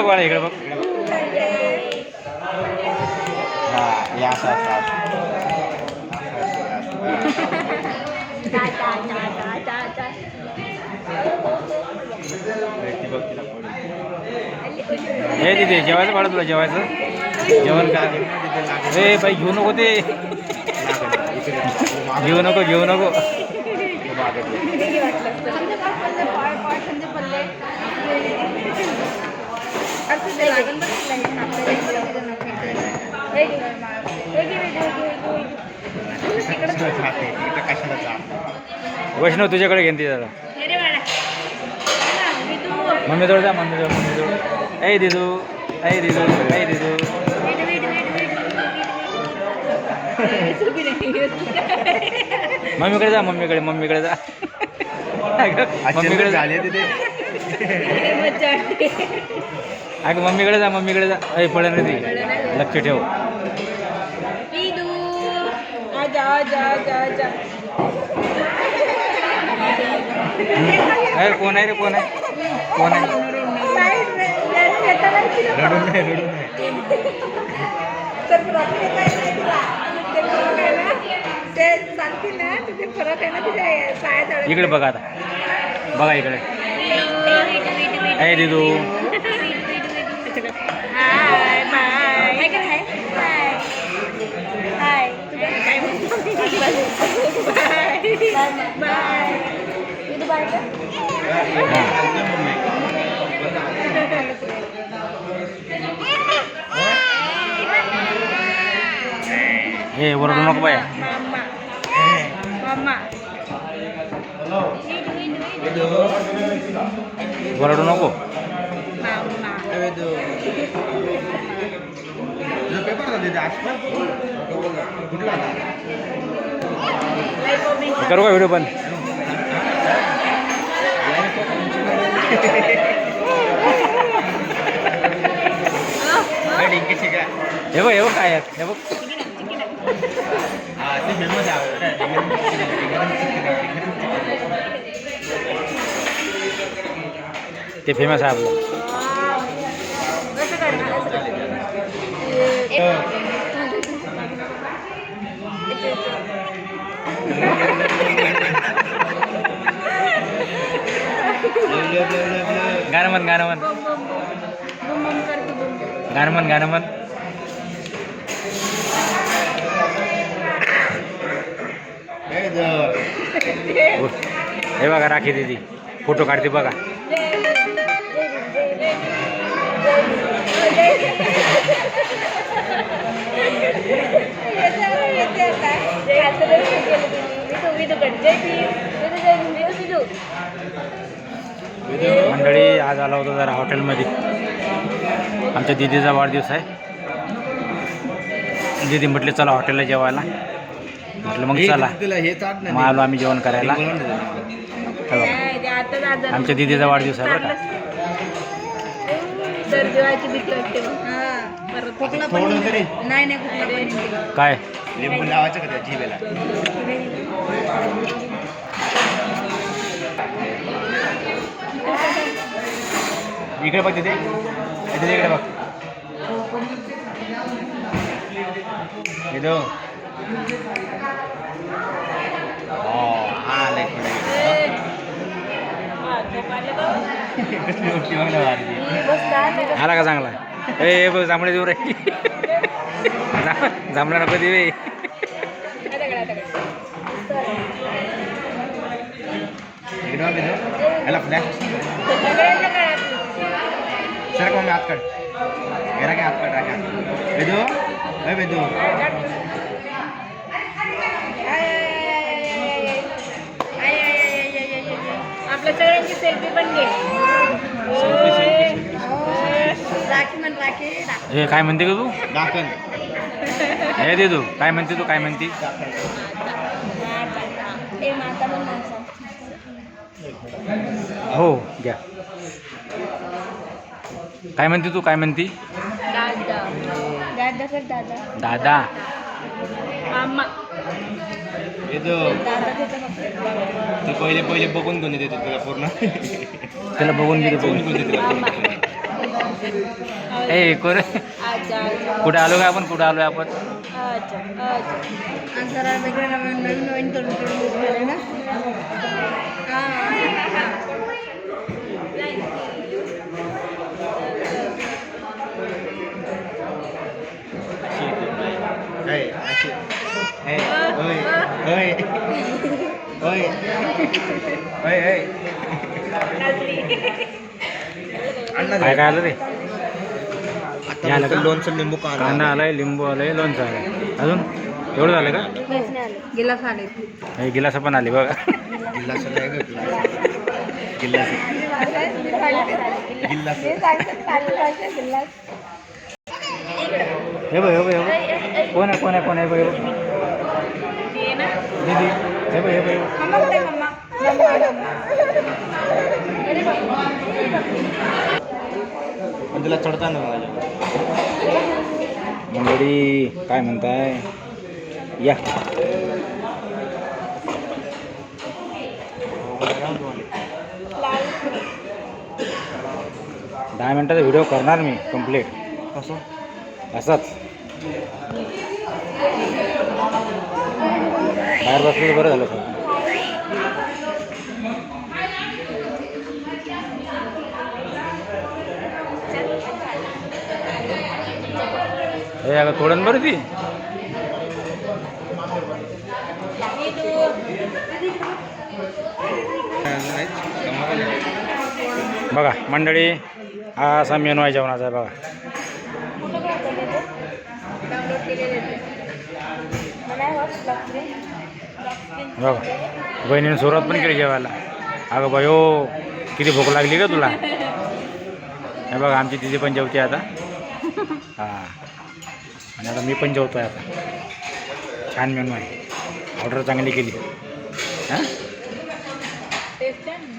बघ बाळा, इकडे बघ. हा, हे असं असं हे तिथे जेवायचं बाळा, तुला जेवायचं, जेवण करा. ए बाई घेऊ नको ते, घेऊ नको घेऊ नको. वैष्णव तुझ्याकडे घेऊन ती जरा. मम्मी जवळ जा, मम्मी जवळ, मम्मी जवळ. ऐ दिदू, ऐ दिदू, ऐ दिदू. मम्मीकडे जा, मम्मीकडे, मम्मीकडे जा. मम्मीकडे झाले तिथे. अगं मम्मीकडे जा, मम्मीकडे जा. ऐ पडा नाही ती, लक्ष ठेव. अरे कोण आहे रे, कोण आहे, कोण आहे? रडून नाही, रडून नाही. इकडे बघा आता, बघा इकडे. ऐ दिदू. हे ओरडू नको बाया. ओरडू नको. करू का व्हिडिओ पण? हे बघ, हे बघ काय हे बघ. ते फेमस आहे आपलं. गाणं म्हण, गाणं म्हण, गाणं म्हण, गाणं म्हण. हे बघा राखी दीदी फोटो काढते बघा. मंडळी आज आला होता जरा हॉटेलमध्ये, आमच्या दीदीचा वाढदिवस आहे. दीदी म्हटले चला हॉटेलला जेवायला, म्हटलं मग चला. मग आलो आम्ही जेवण करायला. आमच्या दीदीचा वाढदिवस आहे बरं का. काय लिंबू लावायचं का त्या जिभेला? इकडे बघ तिथे, इकडे बघ. इधो आला का चांगला? ए बघ जांभळे देऊ रे. जांभळा नको देवे. याला फ्लॅश सर को हात काढ. गेला काय हात काढ राखा. वेदू, ए वेदू. आपल्या सगळ्यांची सेल्फी पण घे. राखी म्हण, राखी. हे काय म्हणते का तू? दाखन. हे दे तू काय म्हणते, तू काय म्हणते? हो घ्या. काय म्हणते तू, काय म्हणती? दादा. दादा कर दादा. दादा. मामा. ते पहिले बघून घेऊन येते तुला पूर्ण. त्याला बघून घेते, बघून घेऊन येते. ए कोण अच्छा अच्छा कुठे आलो का आपण कुठे आलोय आपण अच्छा अच्छा जरा वेगळं नवीन नवीन नवीन करून करून झाले ना काय काय आलं रे हे आलं का? लोणचं लिंबू कांदा आलाय लिंबू आलाय लोणचं आलाय अजून एवढं झालं का गिलास आले हे गिलास पण आली बघा गिल्लास नाही घेतला गिल्लास हे बघ हे बघ हे बघ कोण आहे कोण आहे कोण आहे बघ हे बघ दीदी हे बघ हे बघ हे बघ पण तुला चढता ना माझ्या मंडळी काय म्हणताय या दहा मिनटाचा व्हिडिओ करणार मी कंप्लीट कसं असाच बाहेर बसलं तर बरं झालं सर हे अगं तोडन बरं ती बघा मंडळी हा असा मेनू आहे जेवणाचा बघा बघा बहिणीने सुरुवात पण केली जेवायला अगं बाई हो किती भूक लागली का तुला हे बघा आमची दिदी पण जेवते आता हां आणि आता मी पण जेवतो आहे आता छान मेनू आहे ऑर्डर चांगली केली हां टेस्ट आहे